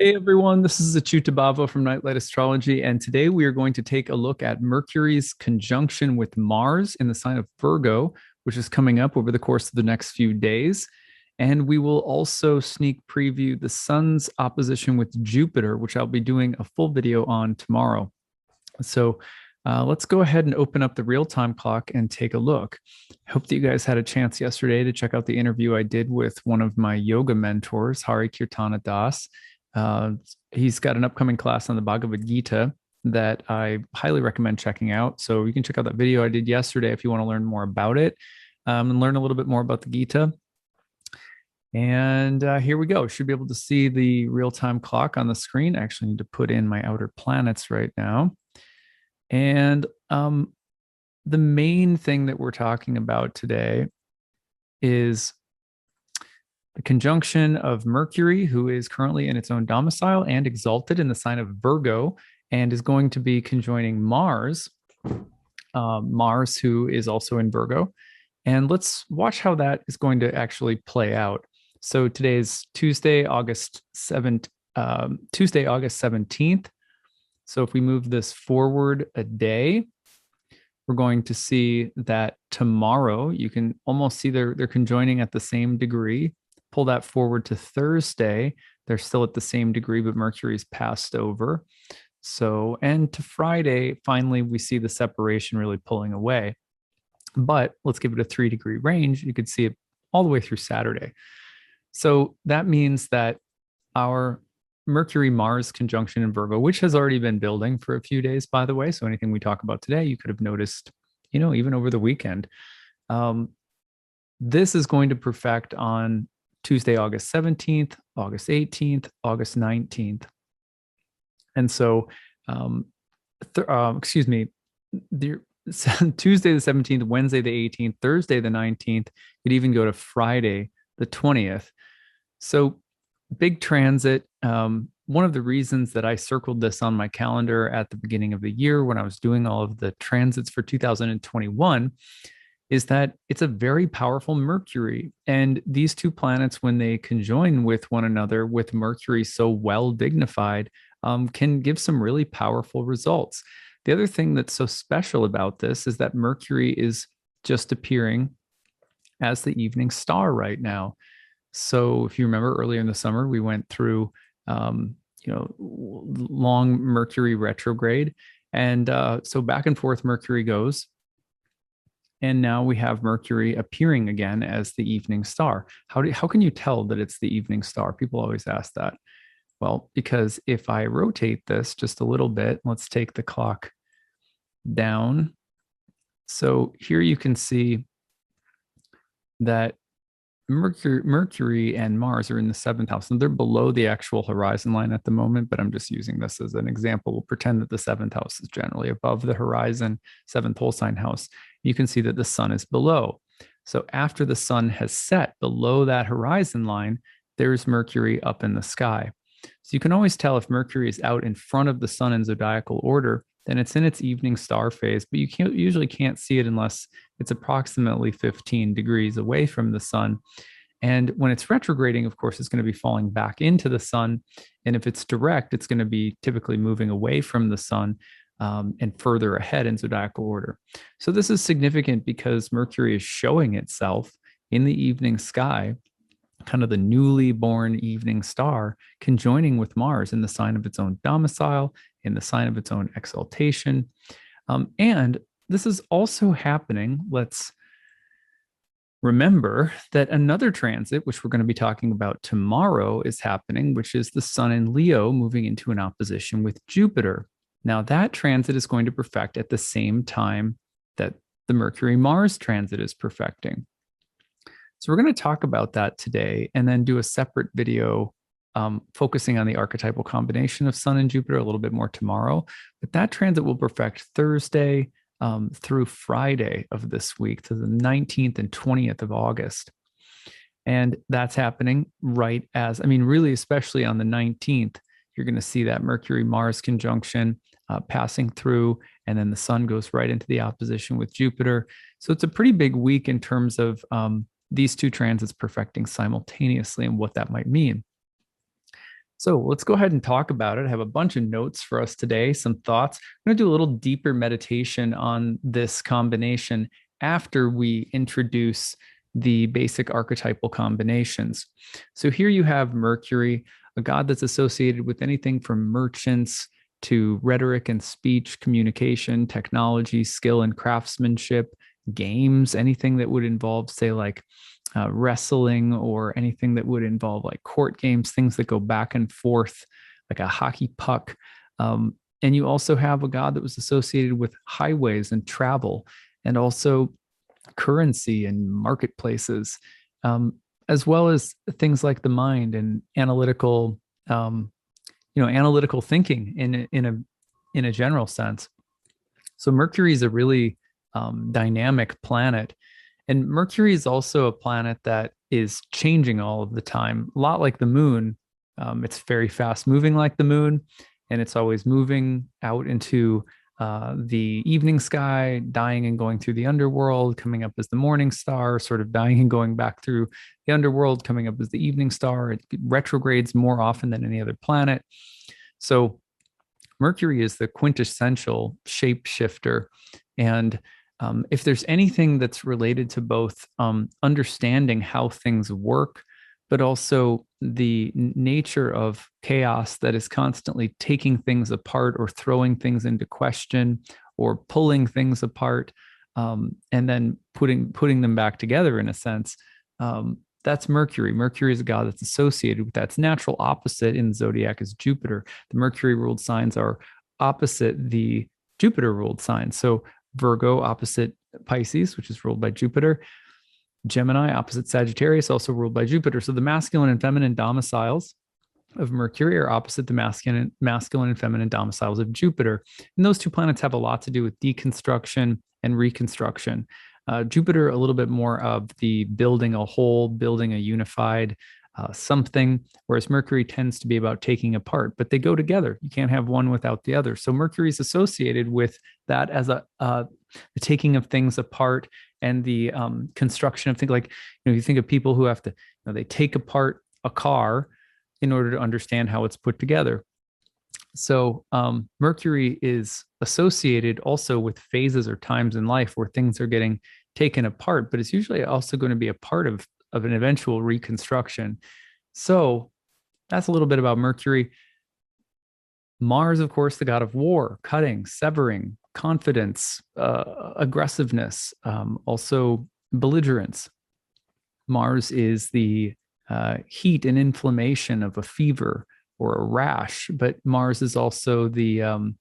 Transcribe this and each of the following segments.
Hey everyone, this is acyuta-bhava from Nightlight Astrology, and today we are going to take a look at Mercury's conjunction with Mars in the sign of Virgo, which is coming up over the course of the next few days. And we will also sneak preview the Sun's opposition with Jupiter, which I'll be doing a full video on tomorrow. So let's go ahead and open up the real-time clock and take a look. I hope that you guys had a chance yesterday to check out the interview I did with one of my yoga mentors, Hari Kirtana Das. He's got an upcoming class on the Bhagavad Gita that I highly recommend checking out. So you can check out that video I did yesterday if you want to learn more about it and learn a little bit more about the Gita. And here we go. Should be able to see the real-time clock on the screen. I actually need to put in my outer planets right now. And the main thing that we're talking about today is the conjunction of Mercury, who is currently in its own domicile and exalted in the sign of Virgo, and is going to be conjoining Mars, Mars, who is also in Virgo. And let's watch how that is going to actually play out. So today is Tuesday, August 7th, Tuesday, August 17th. So if we move this forward a day, we're going to see that tomorrow, you can almost see they're conjoining at the same degree. Pull that forward to Thursday, they're still at the same degree, but Mercury's passed over. So, and to Friday, finally, we see the separation really pulling away. But let's give it a 3-degree range. You could see it all the way through Saturday. So that means that our Mercury-Mars conjunction in Virgo, which has already been building for a few days, by the way. So anything we talk about today, you could have noticed, even over the weekend. This is going to perfect on Tuesday, August 17th, August 18th, August 19th. And so, excuse me, Tuesday the 17th, Wednesday the 18th, Thursday the 19th, you'd even go to Friday the 20th. So big transit. One of the reasons that I circled this on my calendar at the beginning of the year when I was doing all of the transits for 2021 is that it's a very powerful Mercury. And these two planets, when they conjoin with one another, with Mercury so well dignified, can give some really powerful results. The other thing that's so special about this is that Mercury is just appearing as the evening star right now. So if you remember earlier in the summer, we went through, long Mercury retrograde. And so back and forth Mercury goes. And now we have Mercury appearing again as the evening star. How can you tell that it's the evening star? People always ask that. Well, because if I rotate this just a little bit, let's take the clock down. So here you can see that Mercury and Mars are in the 7th house, and they're below the actual horizon line at the moment, but I'm just using this as an example. We'll pretend that the 7th house is generally above the horizon, 7th whole sign house. You can see that the sun is below. So after the sun has set below that horizon line, there's Mercury up in the sky. So you can always tell if Mercury is out in front of the sun in zodiacal order, then it's in its evening star phase, but you usually can't see it unless it's approximately 15 degrees away from the sun. And when it's retrograding, of course, it's going to be falling back into the sun. And if it's direct, it's going to be typically moving away from the sun and further ahead in zodiacal order. So this is significant because Mercury is showing itself in the evening sky, kind of the newly born evening star, conjoining with Mars in the sign of its own domicile, in the sign of its own exaltation. And this is also happening. Let's remember that another transit, which we're going to be talking about tomorrow, is happening, which is the sun in Leo moving into an opposition with Jupiter. Now, that transit is going to perfect at the same time that the Mercury-Mars transit is perfecting. So we're going to talk about that today and then do a separate video focusing on the archetypal combination of Sun and Jupiter a little bit more tomorrow. But that transit will perfect Thursday through Friday of this week to the 19th and 20th of August. And that's happening really, especially on the 19th, you're going to see that Mercury-Mars conjunction passing through, and then the sun goes right into the opposition with Jupiter. So it's a pretty big week in terms of these two transits perfecting simultaneously and what that might mean. So let's go ahead and talk about it. I have a bunch of notes for us today, some thoughts. I'm going to do a little deeper meditation on this combination after we introduce the basic archetypal combinations. So here you have Mercury, a god that's associated with anything from merchants to rhetoric and speech, communication, technology, skill and craftsmanship, games, anything that would involve, say, like wrestling or anything that would involve like court games, things that go back and forth, like a hockey puck. And you also have a god that was associated with highways and travel, and also currency and marketplaces, as well as things like the mind and analytical, analytical thinking in a general sense. So Mercury is a really dynamic planet. And Mercury is also a planet that is changing all of the time, a lot like the moon. It's very fast moving like the moon, and it's always moving out into the evening sky, dying and going through the underworld, coming up as the morning star, sort of dying and going back through the underworld, coming up as the evening star. It retrogrades more often than any other planet. So Mercury is the quintessential shapeshifter. And if there's anything that's related to both understanding how things work, but also the nature of chaos that is constantly taking things apart or throwing things into question or pulling things apart, and then putting them back together in a sense, that's Mercury. Mercury is a god that's associated with that. Its natural opposite in the zodiac is Jupiter. The Mercury ruled signs are opposite the Jupiter ruled signs. So Virgo opposite Pisces, which is ruled by Jupiter. Gemini opposite Sagittarius, also ruled by Jupiter. So the masculine and feminine domiciles of Mercury are opposite the masculine and feminine domiciles of Jupiter. And those two planets have a lot to do with deconstruction and reconstruction. Jupiter, a little bit more of the building a whole, building a unified something, whereas Mercury tends to be about taking apart, but they go together. You can't have one without the other. So Mercury is associated with that as the taking of things apart and the construction of things. Like, you think of people who have to, they take apart a car in order to understand how it's put together. So Mercury is associated also with phases or times in life where things are getting taken apart, but it's usually also going to be a part of an eventual reconstruction. So that's a little bit about Mercury. Mars, of course, the god of war, cutting, severing, confidence, aggressiveness, also belligerence. Mars is the heat and inflammation of a fever or a rash, but Mars is also the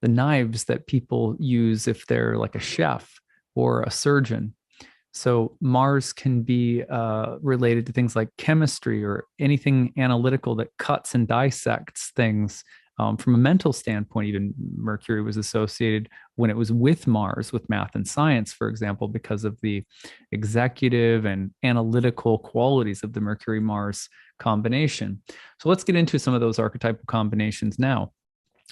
knives that people use if they're like a chef or a surgeon. So Mars can be related to things like chemistry or anything analytical that cuts and dissects things. From a mental standpoint, even Mercury was associated when it was with Mars, with math and science, for example, because of the executive and analytical qualities of the Mercury-Mars combination. So let's get into some of those archetypal combinations now.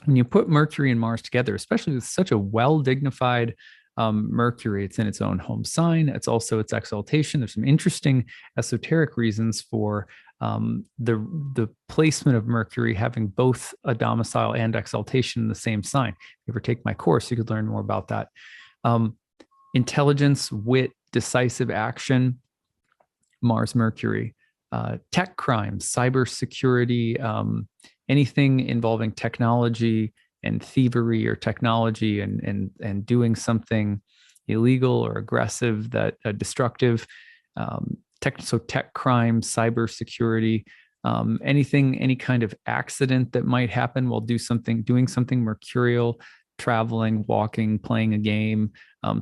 When you put Mercury and Mars together, especially with such a well-dignified Mercury, it's in its own home sign. It's also its exaltation. There's some interesting esoteric reasons for the placement of Mercury having both a domicile and exaltation in the same sign. If you ever take my course, you could learn more about that. Intelligence, wit, decisive action, Mars, Mercury. Tech crimes, cybersecurity, anything involving technology and thievery or technology and doing something illegal or aggressive, that destructive. Tech crime, cybersecurity, any kind of accident that might happen while doing something mercurial, traveling, walking, playing a game.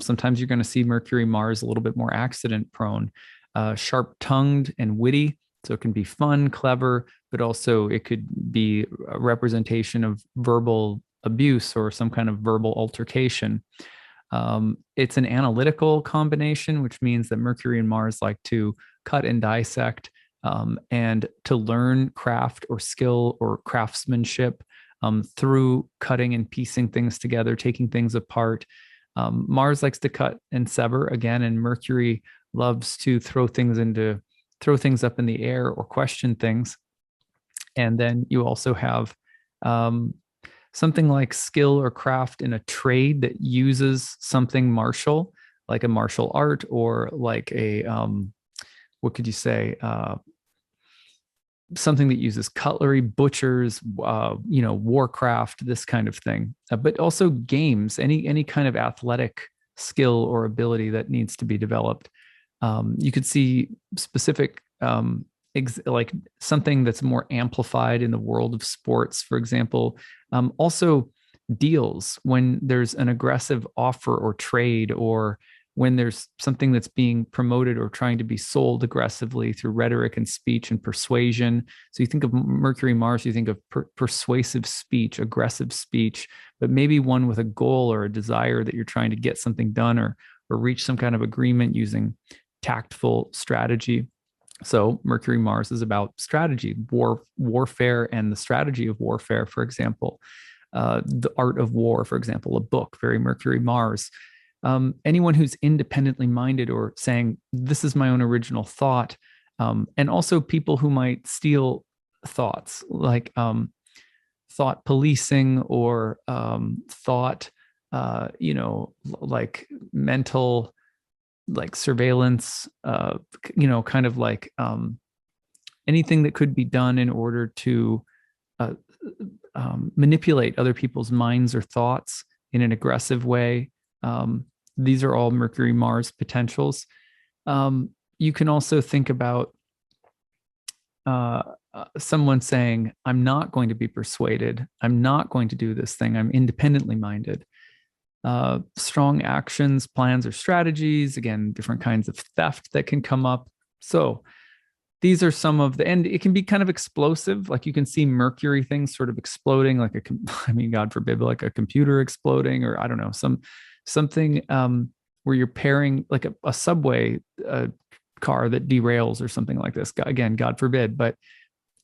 Sometimes you're going to see Mercury, Mars a little bit more accident prone. Sharp-tongued and witty, so it can be fun, clever, but also it could be a representation of verbal abuse or some kind of verbal altercation. It's an analytical combination, which means that Mercury and Mars like to cut and dissect, and to learn craft or skill or craftsmanship through cutting and piecing things together, taking things apart. Mars likes to cut and sever again, and Mercury loves to throw things up in the air or question things. And then you also have um, something like skill or craft in a trade that uses something martial, like a martial art, or like a what could you say? Something that uses cutlery, butchers, warcraft, this kind of thing. But also games, any kind of athletic skill or ability that needs to be developed. You could see specific, like something that's more amplified in the world of sports, for example. Also, deals when there's an aggressive offer or trade, or when there's something that's being promoted or trying to be sold aggressively through rhetoric and speech and persuasion. So you think of Mercury, Mars, you think of persuasive speech, aggressive speech, but maybe one with a goal or a desire that you're trying to get something done, or reach some kind of agreement using tactful strategy. So Mercury Mars is about strategy, warfare, and the strategy of warfare, for example. The Art of War, for example, a book, very Mercury Mars. Anyone who's independently minded, or saying, this is my own original thought. And also people who might steal thoughts, like thought policing, or thought, like mental, like surveillance, kind of like anything that could be done in order to uh, manipulate other people's minds or thoughts in an aggressive way. These are all Mercury Mars potentials. You can also think about someone saying, I'm not going to be persuaded. I'm not going to do this thing. I'm independently minded. Strong actions, plans, or strategies. Again, different kinds of theft that can come up. So these are some of the, and it can be kind of explosive. Like you can see Mercury things sort of exploding, like I mean, God forbid, like a computer exploding, or I don't know, something where you're pairing like a subway car that derails or something like this. Again, God forbid, but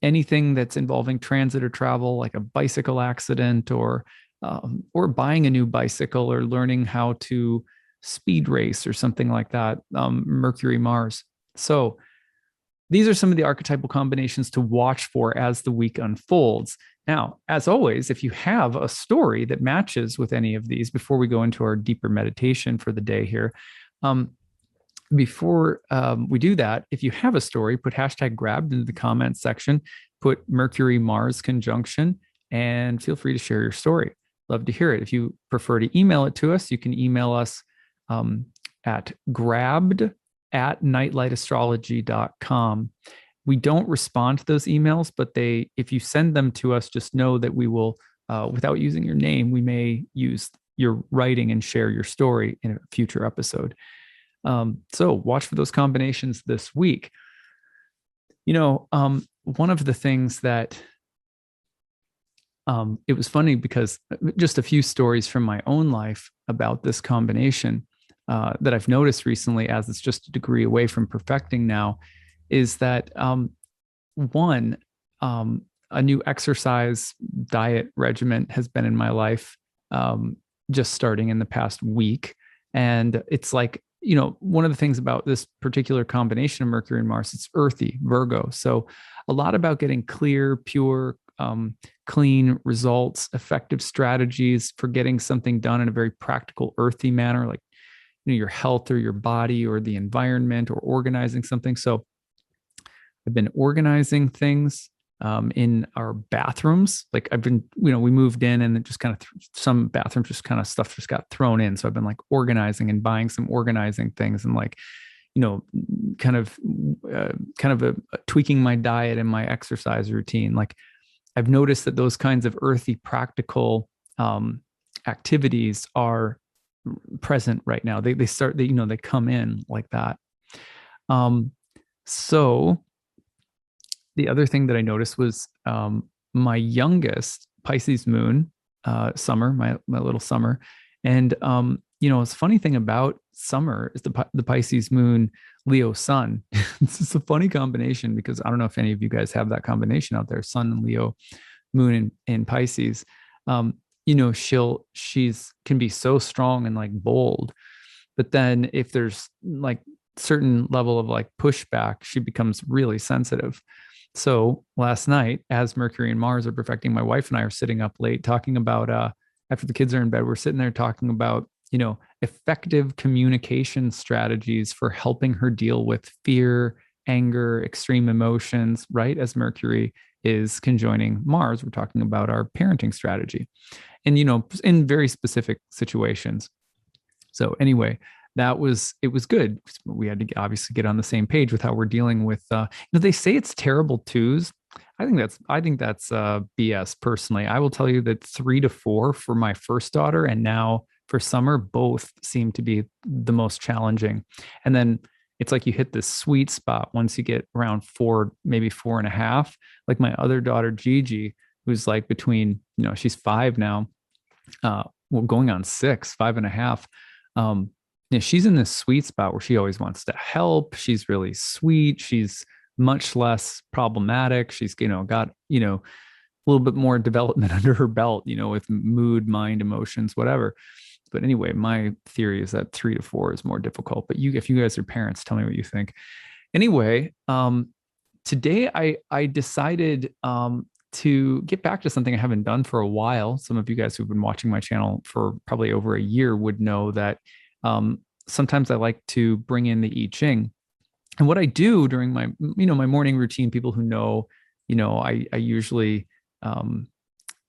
anything that's involving transit or travel, like a bicycle accident, or buying a new bicycle, or learning how to speed race or something like that. Mercury, Mars. So these are some of the archetypal combinations to watch for as the week unfolds. Now, as always, if you have a story that matches with any of these, before we go into our deeper meditation for the day here, before we do that, if you have a story, put hashtag grabbed into the comments section, put Mercury Mars conjunction, and feel free to share your story. Love to hear it. If you prefer to email it to us, you can email us at grabbed@nightlightastrology.com. We don't respond to those emails, but if you send them to us, just know that we will, without using your name, we may use your writing and share your story in a future episode. So watch for those combinations this week. One of the things that it was funny, because just a few stories from my own life about this combination that I've noticed recently, as it's just a degree away from perfecting now, is that one, a new exercise diet regimen has been in my life, just starting in the past week. And it's like, one of the things about this particular combination of Mercury and Mars, it's earthy, Virgo. So a lot about getting clear, pure, clean results, effective strategies for getting something done in a very practical, earthy manner, like your health or your body or the environment, or organizing something. So I've been organizing things in our bathrooms. Like I've been, we moved in, and it just kind of some bathrooms just kind of stuff just got thrown in. So I've been like organizing and buying some organizing things, and like, kind of tweaking my diet and my exercise routine. Like I've noticed that those kinds of earthy, practical activities are present right now. They come in like that. So the other thing that I noticed was my youngest Pisces moon, Summer, my little Summer, and it's a funny thing about Summer is the Pisces moon, Leo sun. It's just a funny combination, because I don't know if any of you guys have that combination out there, Sun and Leo, moon in Pisces. She's can be so strong and like bold, but then if there's like certain level of like pushback, she becomes really sensitive. So last night, as Mercury and Mars are perfecting, my wife and I are sitting up late talking about, after the kids are in bed, we're sitting there talking about, effective communication strategies for helping her deal with fear, anger, extreme emotions, right? As Mercury is conjoining Mars, we're talking about our parenting strategy and, in very specific situations. So anyway, it was good. We had to obviously get on the same page with how we're dealing with they say it's terrible twos. I think that's BS personally. I will tell you that 3 to 4 for my first daughter and now for summer both seem to be the most challenging. And then it's like you hit this sweet spot once you get around 4, maybe 4.5. Like my other daughter Gigi, who's like between, she's 5 now, well, going on 6, 5.5. She's in this sweet spot where she always wants to help. She's really sweet. She's much less problematic. She's, got, a little bit more development under her belt, with mood, mind, emotions, whatever. But anyway, my theory is that 3 to 4 is more difficult. But if you guys are parents, tell me what you think. Anyway, today I decided to get back to something I haven't done for a while. Some of you guys who've been watching my channel for probably over a year would know that sometimes I like to bring in the I Ching. And what I do during my, my morning routine, people who know, I usually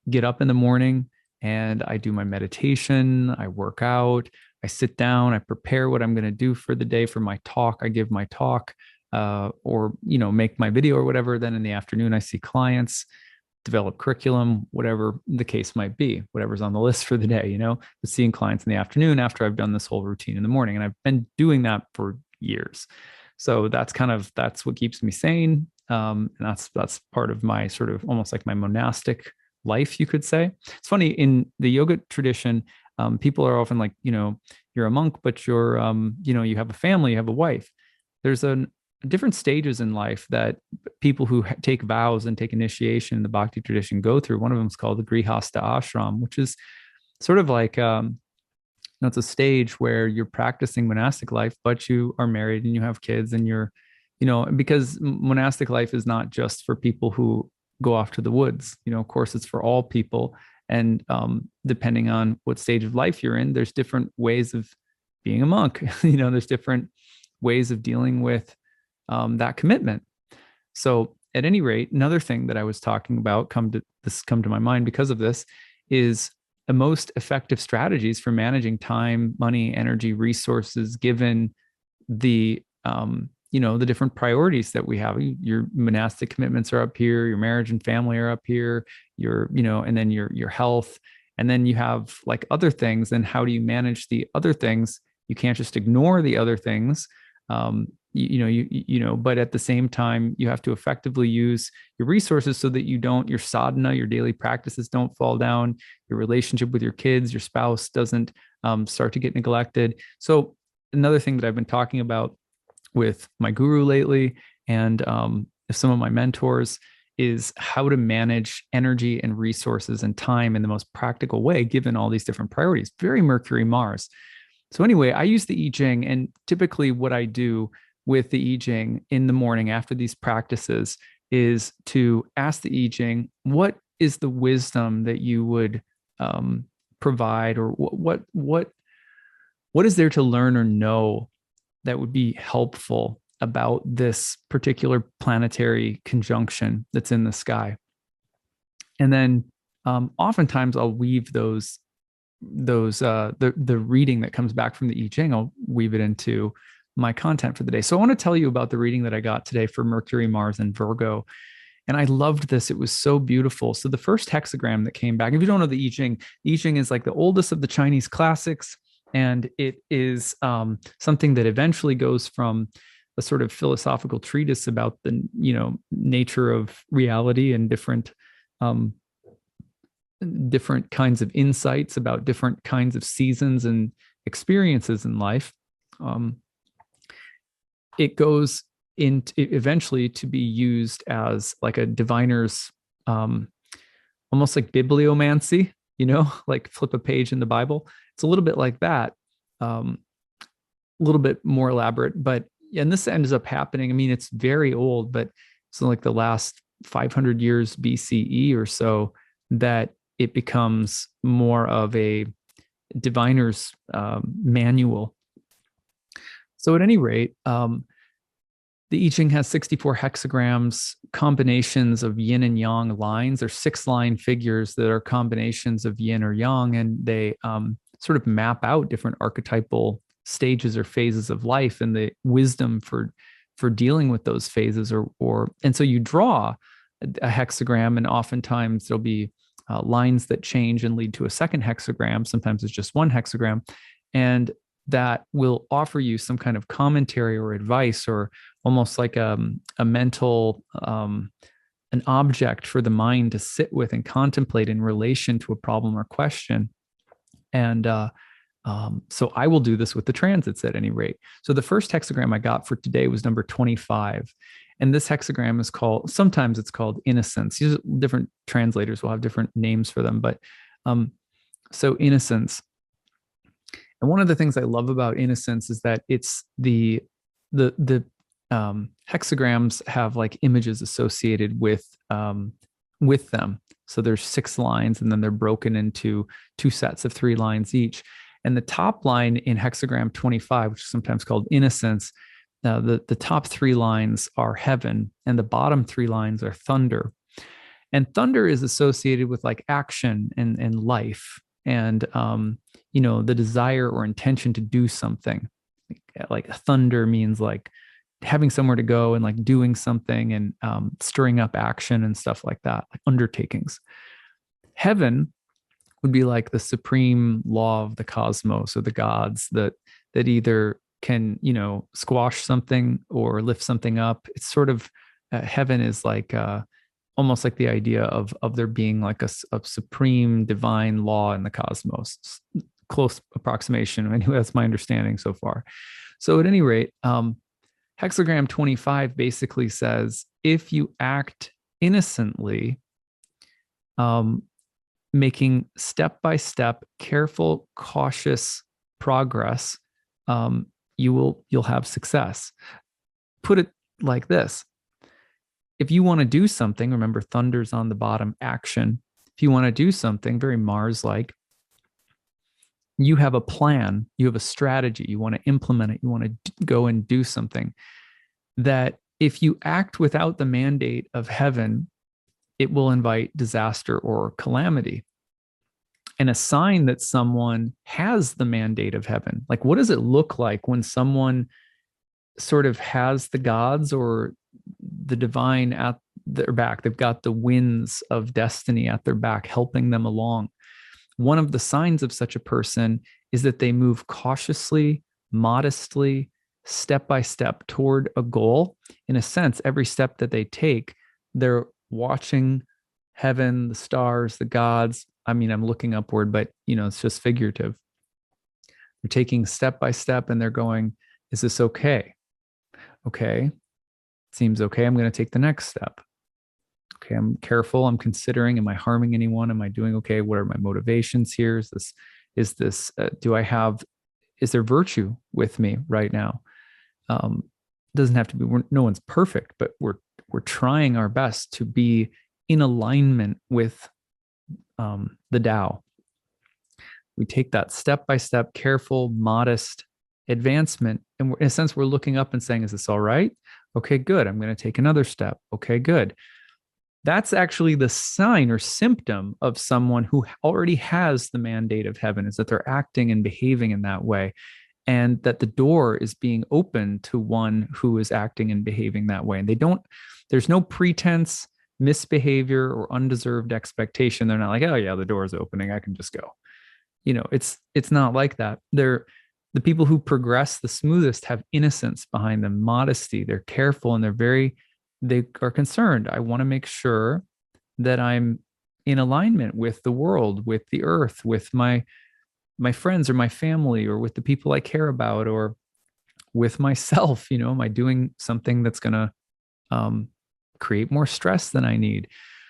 get up in the morning and I do my meditation, I work out, I sit down, I prepare what I'm going to do for the day for my talk. I give my talk or, make my video or whatever. Then in the afternoon, I see clients, develop curriculum, whatever the case might be, whatever's on the list for the day, but seeing clients in the afternoon after I've done this whole routine in the morning. And I've been doing that for years. So that's what keeps me sane. And that's part of my sort of almost like my monastic life, you could say. It's funny in the yoga tradition, people are often like, you're a monk, but you're, you have a family, you have a wife. There's different stages in life that people who take vows and take initiation in the Bhakti tradition go through. One of them is called the Grihastha ashram, which is sort of like, it's a stage where you're practicing monastic life, but you are married and you have kids and you're, because monastic life is not just for people who go off to the woods, of course it's for all people. And depending on what stage of life you're in, there's different ways of being a monk, there's different ways of dealing with that commitment. So at any rate, another thing that I was talking about come to my mind because of this is the most effective strategies for managing time, money, energy, resources, given the the different priorities that we have. Your monastic commitments are up here, your marriage and family are up here, and then your health, and then you have like other things. And how do you manage the other things? You can't just ignore the other things. But at the same time, you have to effectively use your resources so that your sadhana, your daily practices don't fall down, your relationship with your kids, your spouse doesn't start to get neglected. So another thing that I've been talking about with my guru lately and some of my mentors is how to manage energy and resources and time in the most practical way, given all these different priorities. Very Mercury, Mars. So anyway, I use the I Ching, and typically what I do with the I Ching in the morning after these practices is to ask the I Ching, what is the wisdom that you would provide, or what is there to learn or know that would be helpful about this particular planetary conjunction that's in the sky? And then oftentimes I'll weave the reading that comes back from the I Ching, I'll weave it into my content for the day. So I want to tell you about the reading that I got today for Mercury, Mars, and Virgo. And I loved this. It was so beautiful. So the first hexagram that came back, if you don't know the I Ching is like the oldest of the Chinese classics. And it is something that eventually goes from a sort of philosophical treatise about the, nature of reality and different kinds of insights about different kinds of seasons and experiences in life. It goes into eventually to be used as like a diviner's, almost like bibliomancy, like flip a page in the Bible. It's a little bit like that, a little bit more elaborate, but and this ends up happening. I mean, it's very old, but so like the last 500 years BCE or so, that it becomes more of a diviner's manual. So at any rate, the I Ching has 64 hexagrams, combinations of yin and yang lines. They're 6-line figures that are combinations of yin or yang, and they sort of map out different archetypal stages or phases of life and the wisdom for dealing with those phases. And so you draw a hexagram, and oftentimes there'll be lines that change and lead to a second hexagram. Sometimes it's just one hexagram, and that will offer you some kind of commentary or advice, or almost like a mental, an object for the mind to sit with and contemplate in relation to a problem or question. And so I will do this with the transits at any rate. So the first hexagram I got for today was number 25. And this hexagram is called, sometimes it's called innocence. These different translators will have different names for them, but so innocence. And one of the things I love about innocence is that it's the hexagrams have like images associated with them. So there's 6 lines, and then they're broken into 2 sets of 3 lines each. And the top line in hexagram 25, which is sometimes called innocence, the top 3 lines are heaven, and the bottom 3 lines are thunder. And thunder is associated with like action and life, and the desire or intention to do something. Like thunder means like having somewhere to go and like doing something, and stirring up action and stuff like that, like undertakings. Heaven would be like the supreme law of the cosmos, or the gods that either can, squash something or lift something up. It's sort of heaven is like almost like the idea of there being like a supreme divine law in the cosmos. Close approximation. Anyway, that's my understanding so far. So at any rate, hexagram 25 basically says, if you act innocently, making step-by-step, careful, cautious progress, you'll have success. Put it like this. If you want to do something, remember thunder's on the bottom, action. If you want to do something very Mars-like, you have a plan, you have a strategy, you want to implement it, you want to go and do something, that if you act without the mandate of heaven, it will invite disaster or calamity. And a sign that someone has the mandate of heaven, like what does it look like when someone sort of has the gods or the divine at their back? They've got the winds of destiny at their back, helping them along. One of the signs of such a person is that they move cautiously, modestly, step by step toward a goal. In a sense, every step that they take, they're watching heaven, the stars, the gods. I mean, I'm looking upward, but it's just figurative. They're taking step by step, and they're going, is this okay? Okay. Seems okay. I'm going to take the next step. Okay, I'm careful. I'm considering, am I harming anyone? Am I doing okay? What are my motivations here? Is there virtue with me right now? Doesn't have to be, no one's perfect, but we're trying our best to be in alignment with the Tao. We take that step-by-step, careful, modest advancement. And in a sense, we're looking up and saying, is this all right? Okay, good. I'm going to take another step. Okay, good. That's actually the sign or symptom of someone who already has the mandate of heaven, is that they're acting and behaving in that way, and that the door is being opened to one who is acting and behaving that way. And there's no pretense, misbehavior, or undeserved expectation. They're not like, oh yeah, the door is opening, I can just go. It's not like that. The people who progress the smoothest have innocence behind them, modesty. They're careful, and they are concerned. I want to make sure that I'm in alignment with the world, with the earth, with my friends or my family, or with the people I care about, or with myself. Am I doing something that's going to create more stress than I need?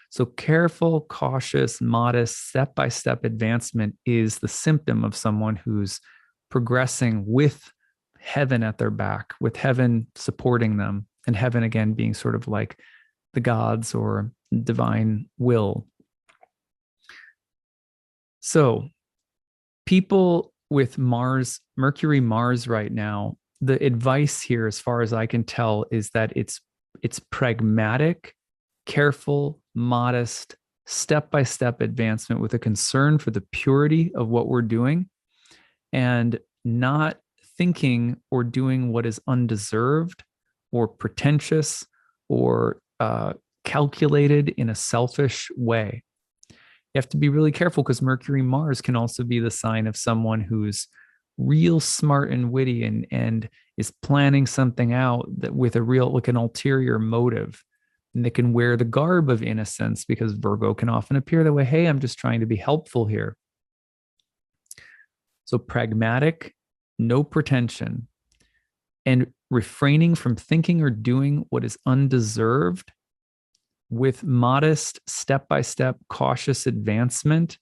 So careful, cautious, modest, step-by-step advancement is the symptom of someone who's progressing with heaven at their back, with heaven supporting them. And heaven, again, being sort of like the gods or divine will. So people with Mercury, Mars right now, the advice here, as far as I can tell, is that it's pragmatic, careful, modest, step-by-step advancement with a concern for the purity of what we're doing and not thinking or doing what is undeserved or pretentious or calculated in a selfish way. You have to be really careful because Mercury Mars can also be the sign of someone who's real smart and witty and is planning something out that with a real like an ulterior motive. And they can wear the garb of innocence because Virgo can often appear that way. Hey, I'm just trying to be helpful here. So pragmatic, no pretension, and refraining from thinking or doing what is undeserved with modest, step-by-step, cautious advancement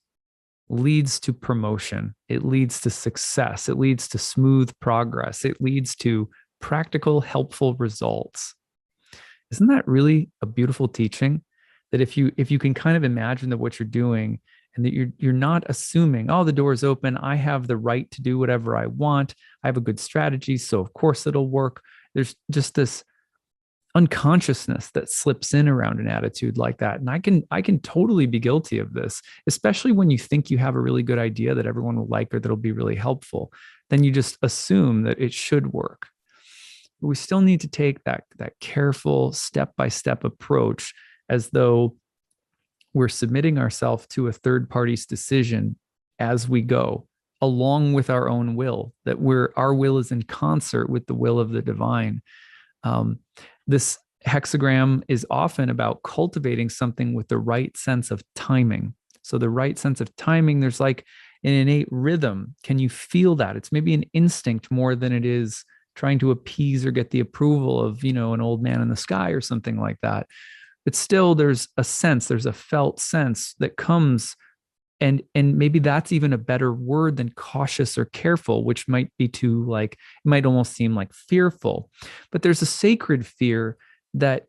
leads to promotion. It leads to success. It leads to smooth progress. It leads to practical, helpful results. Isn't that really a beautiful teaching? That if you can kind of imagine that what you're doing and that you're not assuming, oh, the door's open, I have the right to do whatever I want, I have a good strategy, so of course it'll work. There's just this unconsciousness that slips in around an attitude like that. And I can totally be guilty of this, especially when you think you have a really good idea that everyone will like or that'll be really helpful. Then you just assume that it should work. But we still need to take that careful step-by-step approach as though we're submitting ourselves to a third party's decision as we go, along with our own will, that our will is in concert with the will of the divine. This hexagram is often about cultivating something with the right sense of timing. So the right sense of timing, there's like an innate rhythm. Can you feel that? It's maybe an instinct more than it is trying to appease or get the approval of, an old man in the sky or something like that. But still there's a sense, there's a felt sense that comes, and maybe that's even a better word than cautious or careful, which might be too like, it might almost seem like fearful. But there's a sacred fear that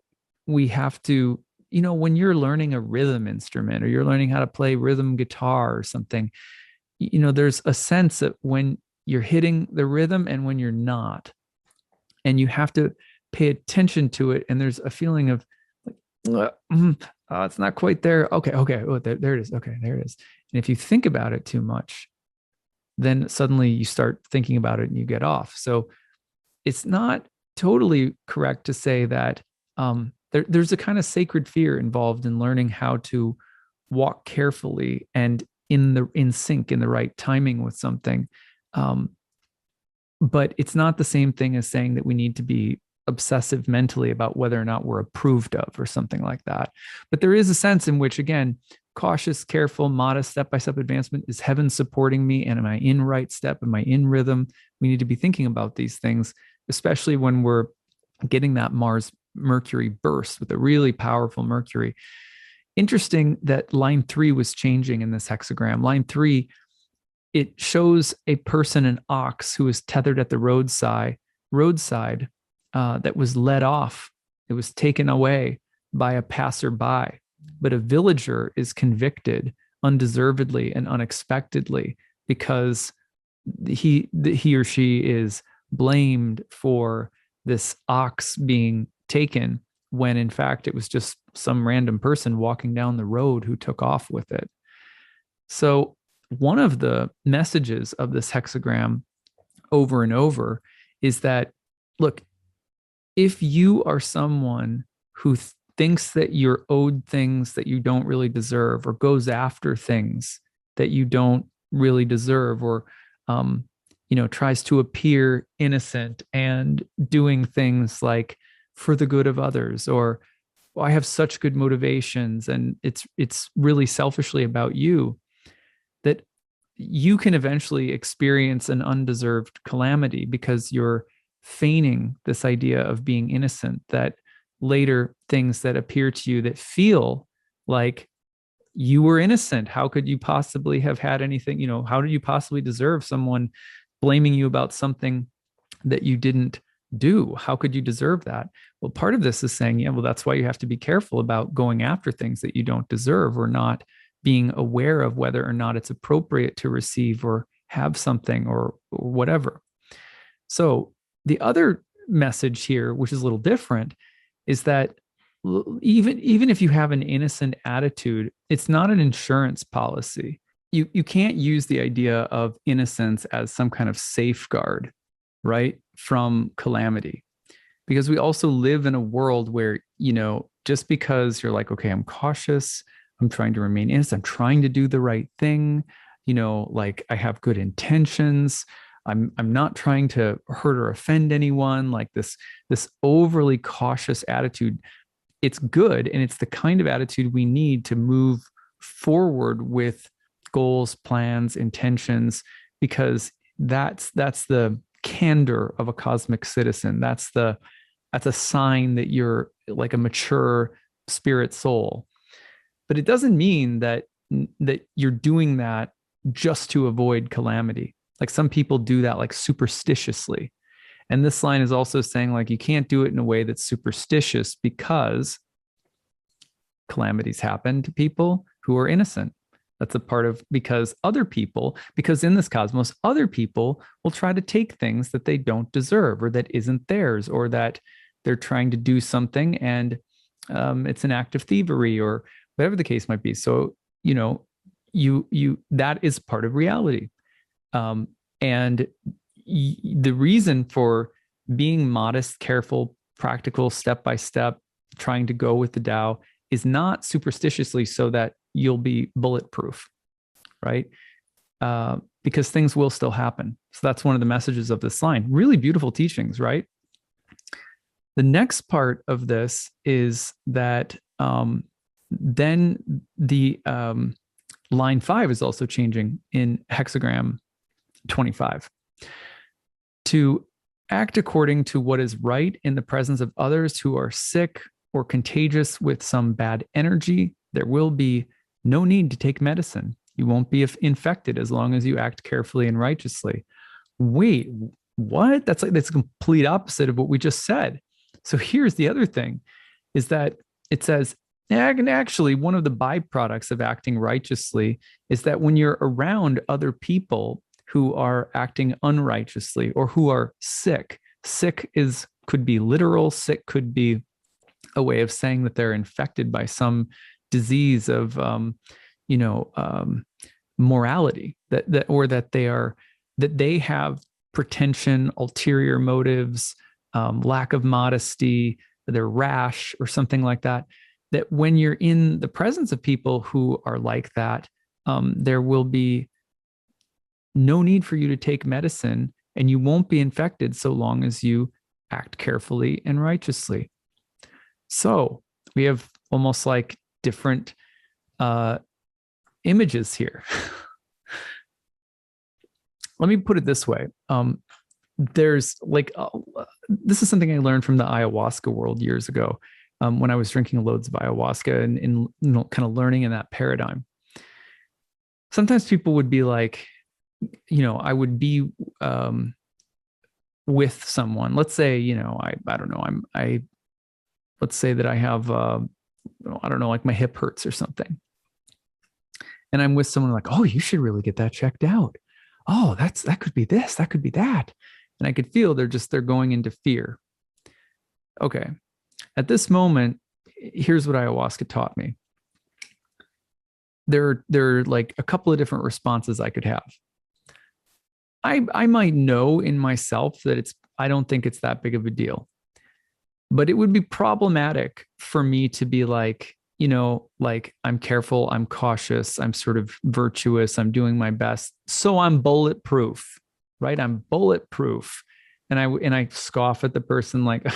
we have to, when you're learning a rhythm instrument or you're learning how to play rhythm guitar or something, there's a sense that when you're hitting the rhythm and when you're not, and you have to pay attention to it. And there's a feeling of like, it's not quite there. Okay. Oh, there it is. Okay, there it is. And if you think about it too much, then suddenly you start thinking about it and you get off. So it's not totally correct to say that there's a kind of sacred fear involved in learning how to walk carefully and in sync, in the right timing with something. But it's not the same thing as saying that we need to be obsessive mentally about whether or not we're approved of or something like that. But there is a sense in which, again, cautious, careful, modest, step-by-step advancement is heaven supporting me, and am I in right step? Am I in rhythm? We need to be thinking about these things, especially when we're getting that Mars Mercury burst with a really powerful Mercury. Interesting that line 3 was changing in this hexagram. Line 3, it shows a person, an ox, who is tethered at the roadside that was led off. It was taken away by a passerby. But a villager is convicted undeservedly and unexpectedly because he or she is blamed for this ox being taken when in fact it was just some random person walking down the road who took off with it. So one of the messages of this hexagram over and over is that, look, if you are someone who thinks that you're owed things that you don't really deserve, or goes after things that you don't really deserve, or tries to appear innocent and doing things like for the good of others, or well, I have such good motivations and it's really selfishly about you, that you can eventually experience an undeserved calamity because you're feigning this idea of being innocent, that later things that appear to you that feel like you were innocent. How could you possibly have had anything, how did you possibly deserve someone blaming you about something that you didn't do? How could you deserve that? Well, part of this is saying, yeah, well, that's why you have to be careful about going after things that you don't deserve, or not being aware of whether or not it's appropriate to receive or have something, or whatever. So the other message here, which is a little different, is that even if you have an innocent attitude, it's not an insurance policy. You can't use the idea of innocence as some kind of safeguard, right, from calamity, because we also live in a world where, just because you're like, okay, I'm cautious, I'm trying to remain innocent, I'm trying to do the right thing, like I have good intentions, I'm not trying to hurt or offend anyone, like this overly cautious attitude, it's good, and it's the kind of attitude we need to move forward with goals, plans, intentions, because that's the candor of a cosmic citizen. That's a sign that you're like a mature spirit soul. But it doesn't mean that you're doing that just to avoid calamity. Like some people do that like superstitiously. And this line is also saying like you can't do it in a way that's superstitious, because calamities happen to people who are innocent. That's a part of, because in this cosmos, other people will try to take things that they don't deserve, or that isn't theirs, or that they're trying to do something and it's an act of thievery, or whatever the case might be. So, that is part of reality. And the reason for being modest, careful, practical, step by step, trying to go with the Tao is not superstitiously so that you'll be bulletproof, right? Because things will still happen. So that's one of the messages of this line. Really beautiful teachings, right? The next part of this is that then the line 5 is also changing in hexagram 25. To act according to what is right in the presence of others who are sick or contagious with some bad energy, there will be no need to take medicine. You won't be infected as long as you act carefully and righteously. Wait, what? That's a complete opposite of what we just said. So here's the other thing, is that it says, and actually one of the byproducts of acting righteously is that when you're around other people who are acting unrighteously or who are sick could be literal, sick could be a way of saying that they're infected by some disease of, morality, that they have pretension, ulterior motives, lack of modesty, they're rash or something like that. That when you're in the presence of people who are like that, there will be no need for you to take medicine, and you won't be infected so long as you act carefully and righteously. So we have almost like different images here. Let me put it this way. There's like, this is something I learned from the ayahuasca world years ago, when I was drinking loads of ayahuasca and kind of learning in that paradigm. Sometimes people would be like, I would be with someone. Let's say, I don't know, let's say that I have, I don't know, like my hip hurts or something. And I'm with someone like, oh, you should really get that checked out. Oh, that could be this, that could be that. And I could feel they're going into fear. Okay. At this moment, here's what ayahuasca taught me. There are like a couple of different responses I could have. I might know in myself that I don't think it's that big of a deal, but it would be problematic for me to be like, like I'm careful, I'm cautious, I'm sort of virtuous, I'm doing my best, so I'm bulletproof, right? I'm bulletproof. And I scoff at the person like,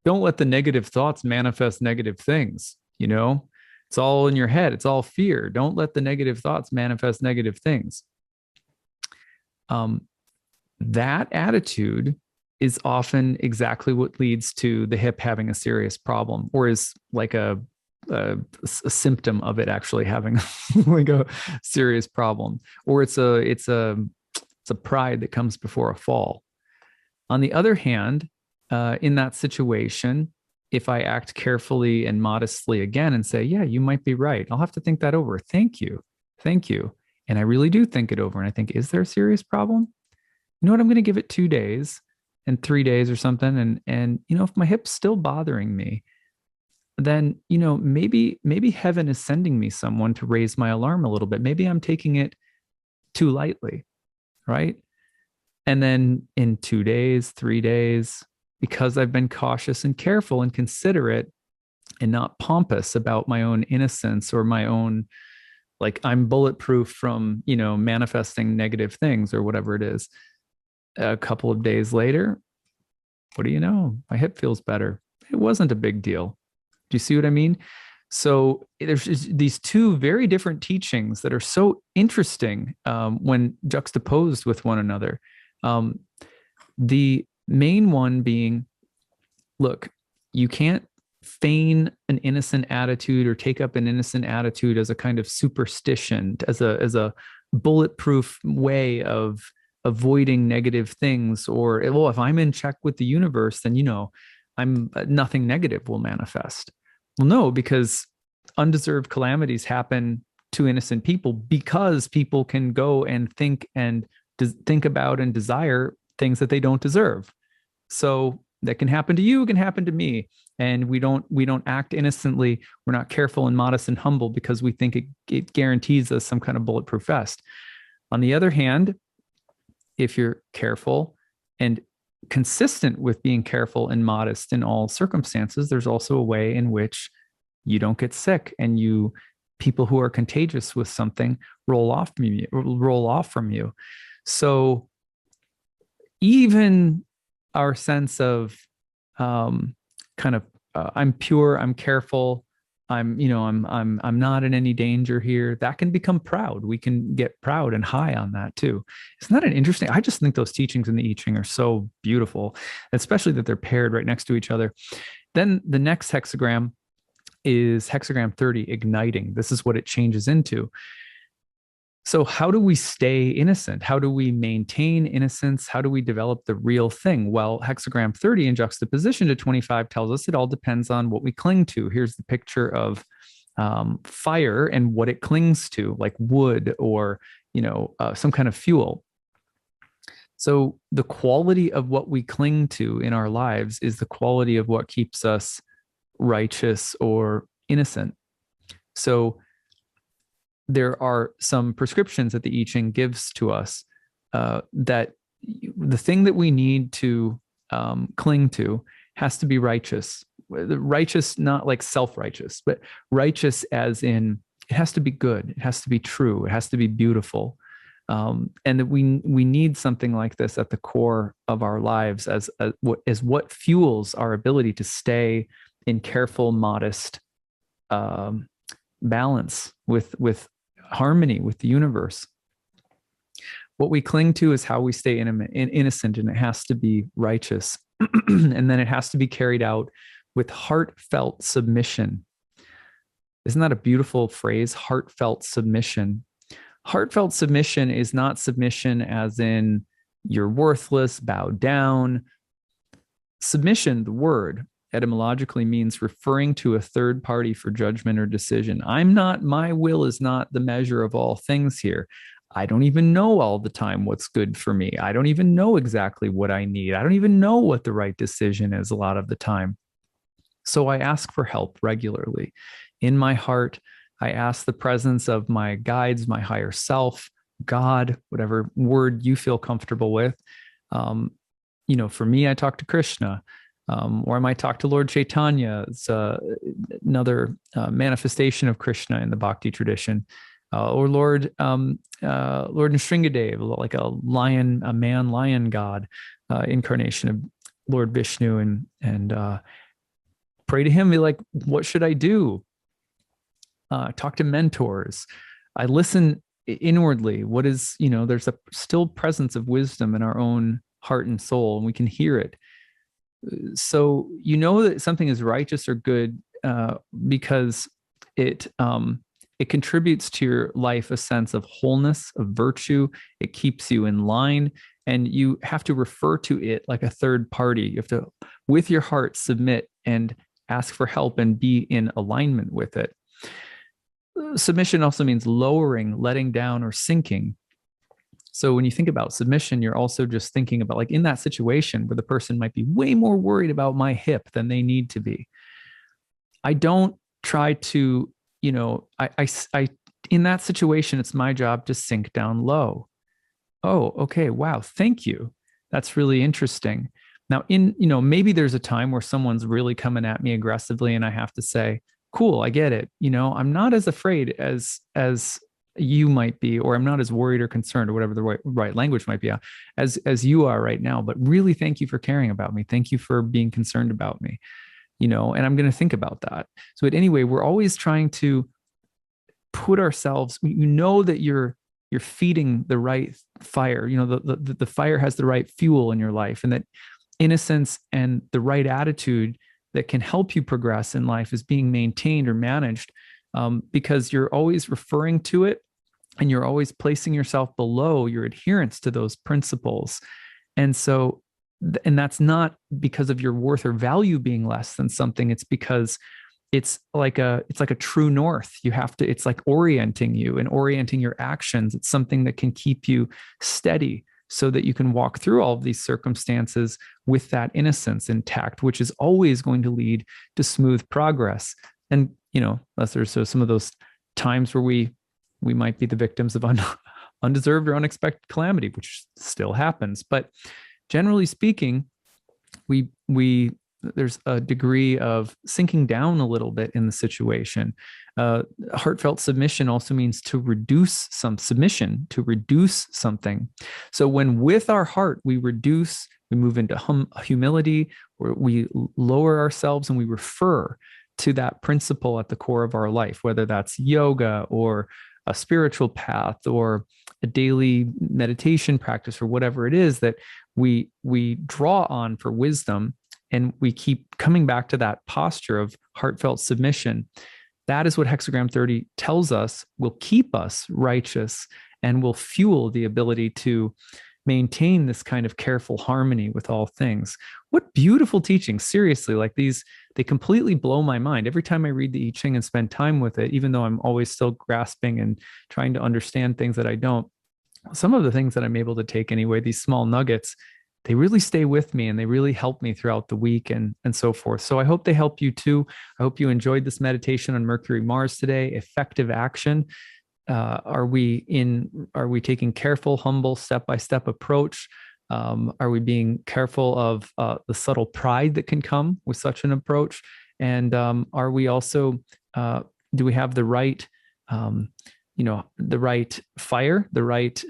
don't let the negative thoughts manifest negative things. It's all in your head. It's all fear. Don't let the negative thoughts manifest negative things. That attitude is often exactly what leads to the hip having a serious problem, or is like a symptom of it actually having like a serious problem, or it's a pride that comes before a fall. On the other hand, in that situation, if I act carefully and modestly again and say, yeah, you might be right, I'll have to think that over. Thank you. Thank you. And I really do think it over. And I think, is there a serious problem? You know what? I'm going to give it 2 days and 3 days or something. And, if my hip's still bothering me, then, maybe heaven is sending me someone to raise my alarm a little bit. Maybe I'm taking it too lightly. Right. And then in 2 days, 3 days, because I've been cautious and careful and considerate and not pompous about my own innocence or my own, like I'm bulletproof from, manifesting negative things or whatever it is. A couple of days later, what do you know? My hip feels better. It wasn't a big deal. Do you see what I mean? So there's these two very different teachings that are so interesting when juxtaposed with one another. The main one being, look, you can't feign an innocent attitude or take up an innocent attitude as a kind of superstition, as a bulletproof way of avoiding negative things. Or, well, if I'm in check with the universe, then I'm nothing negative will manifest. Well, no, because undeserved calamities happen to innocent people because people can go and think about and desire things that they don't deserve. So that can happen to you, it can happen to me. And we don't act innocently. We're not careful and modest and humble because we think it guarantees us some kind of bulletproof vest. On the other hand, if you're careful and consistent with being careful and modest in all circumstances, there's also a way in which you don't get sick and people who are contagious with something roll off from you. So even our sense of I'm pure, I'm careful, I'm not in any danger here, that can become proud. We can get proud and high on that too. Isn't that an interesting? I just think those teachings in the I Ching are so beautiful, especially that they're paired right next to each other. Then the next hexagram is hexagram 30, igniting. This is what it changes into. So how do we stay innocent? How do we maintain innocence? How do we develop the real thing? Well, hexagram 30 in juxtaposition to 25 tells us it all depends on what we cling to. Here's the picture of fire and what it clings to, like wood or, some kind of fuel. So the quality of what we cling to in our lives is the quality of what keeps us righteous or innocent. So there are some prescriptions that the I Ching gives to us that the thing that we need to cling to has to be righteous. Righteous, not like self-righteous, but righteous as in it has to be good. It has to be true. It has to be beautiful. And that we need something like this at the core of our lives as what fuels our ability to stay in careful, modest balance with harmony with the universe. What we cling to is how we stay innocent, and it has to be righteous. And then it has to be carried out with heartfelt submission. Isn't that a beautiful phrase? Heartfelt submission. Heartfelt submission is not submission as in you're worthless, bow down. Submission, the word, etymologically means referring to a third party for judgment or decision. My will is not the measure of all things here. I don't even know all the time what's good for me. I don't even know exactly what I need. I don't even know what the right decision is a lot of the time. So I ask for help regularly. In my heart, I ask the presence of my guides, my higher self, God, whatever word you feel comfortable with. For me, I talk to Krishna. Or I might talk to Lord Chaitanya. It's another manifestation of Krishna in the Bhakti tradition, or Lord Nrsingadev, like a man lion god, incarnation of Lord Vishnu, and pray to him. Be like, what should I do? Talk to mentors. I listen inwardly. What is there's a still presence of wisdom in our own heart and soul, and we can hear it. So that something is righteous or good because it It contributes to your life a sense of wholeness, of virtue. It keeps you in line, and you have to refer to it like a third party. You have to, with your heart, submit and ask for help and be in alignment with it. Submission also means lowering, letting down, or sinking. So when you think about submission, you're also just thinking about, like, in that situation where the person might be way more worried about my hip than they need to be. I don't try to, in that situation, it's my job to sink down low. Oh, okay. Wow. Thank you. That's really interesting. Now, maybe there's a time where someone's really coming at me aggressively and I have to say, cool, I get it. I'm not as afraid as you might be, or I'm not as worried or concerned, or whatever the right language might be, as you are right now. But really, thank you for caring about me. Thank you for being concerned about me. And I'm going to think about that. So anyway, we're always trying to put ourselves, that you're feeding the right fire. The fire has the right fuel in your life, and that innocence and the right attitude that can help you progress in life is being maintained or managed, because you're always referring to it and you're always placing yourself below your adherence to those principles. And that's not because of your worth or value being less than something. It's because it's like a true north. It's like orienting you and orienting your actions. It's something that can keep you steady so that you can walk through all of these circumstances with that innocence intact, which is always going to lead to smooth progress. And, unless there's some of those times where we might be the victims of undeserved or unexpected calamity, which still happens. But generally speaking, there's a degree of sinking down a little bit in the situation. Heartfelt submission also means to reduce something. So when with our heart we move into humility, or we lower ourselves and we refer to that principle at the core of our life, whether that's yoga or a spiritual path or a daily meditation practice, or whatever it is that we draw on for wisdom, and we keep coming back to that posture of heartfelt submission. That is what hexagram 30 tells us will keep us righteous and will fuel the ability to maintain this kind of careful harmony with all things. What beautiful teaching. Seriously, like these, they completely blow my mind. Every time I read the I Ching and spend time with it, even though I'm always still grasping and trying to understand things that I don't, some of the things that I'm able to take anyway, these small nuggets, they really stay with me and they really help me throughout the week and so forth. So I hope they help you too. I hope you enjoyed this meditation on Mercury Mars today. Effective action. Are we taking careful, humble, step-by-step approach? Are we being careful of the subtle pride that can come with such an approach? And are we also, do we have the right, the right fire, the right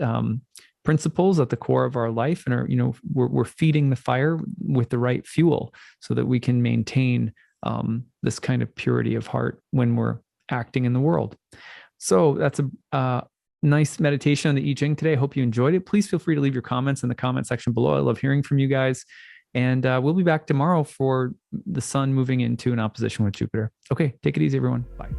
principles at the core of our life, and are, we're feeding the fire with the right fuel so that we can maintain this kind of purity of heart when we're acting in the world. So that's a nice meditation on the I Ching today. I hope you enjoyed it. Please feel free to leave your comments in the comment section below. I love hearing from you guys. And we'll be back tomorrow for the sun moving into an opposition with Jupiter. Okay, take it easy, everyone. Bye.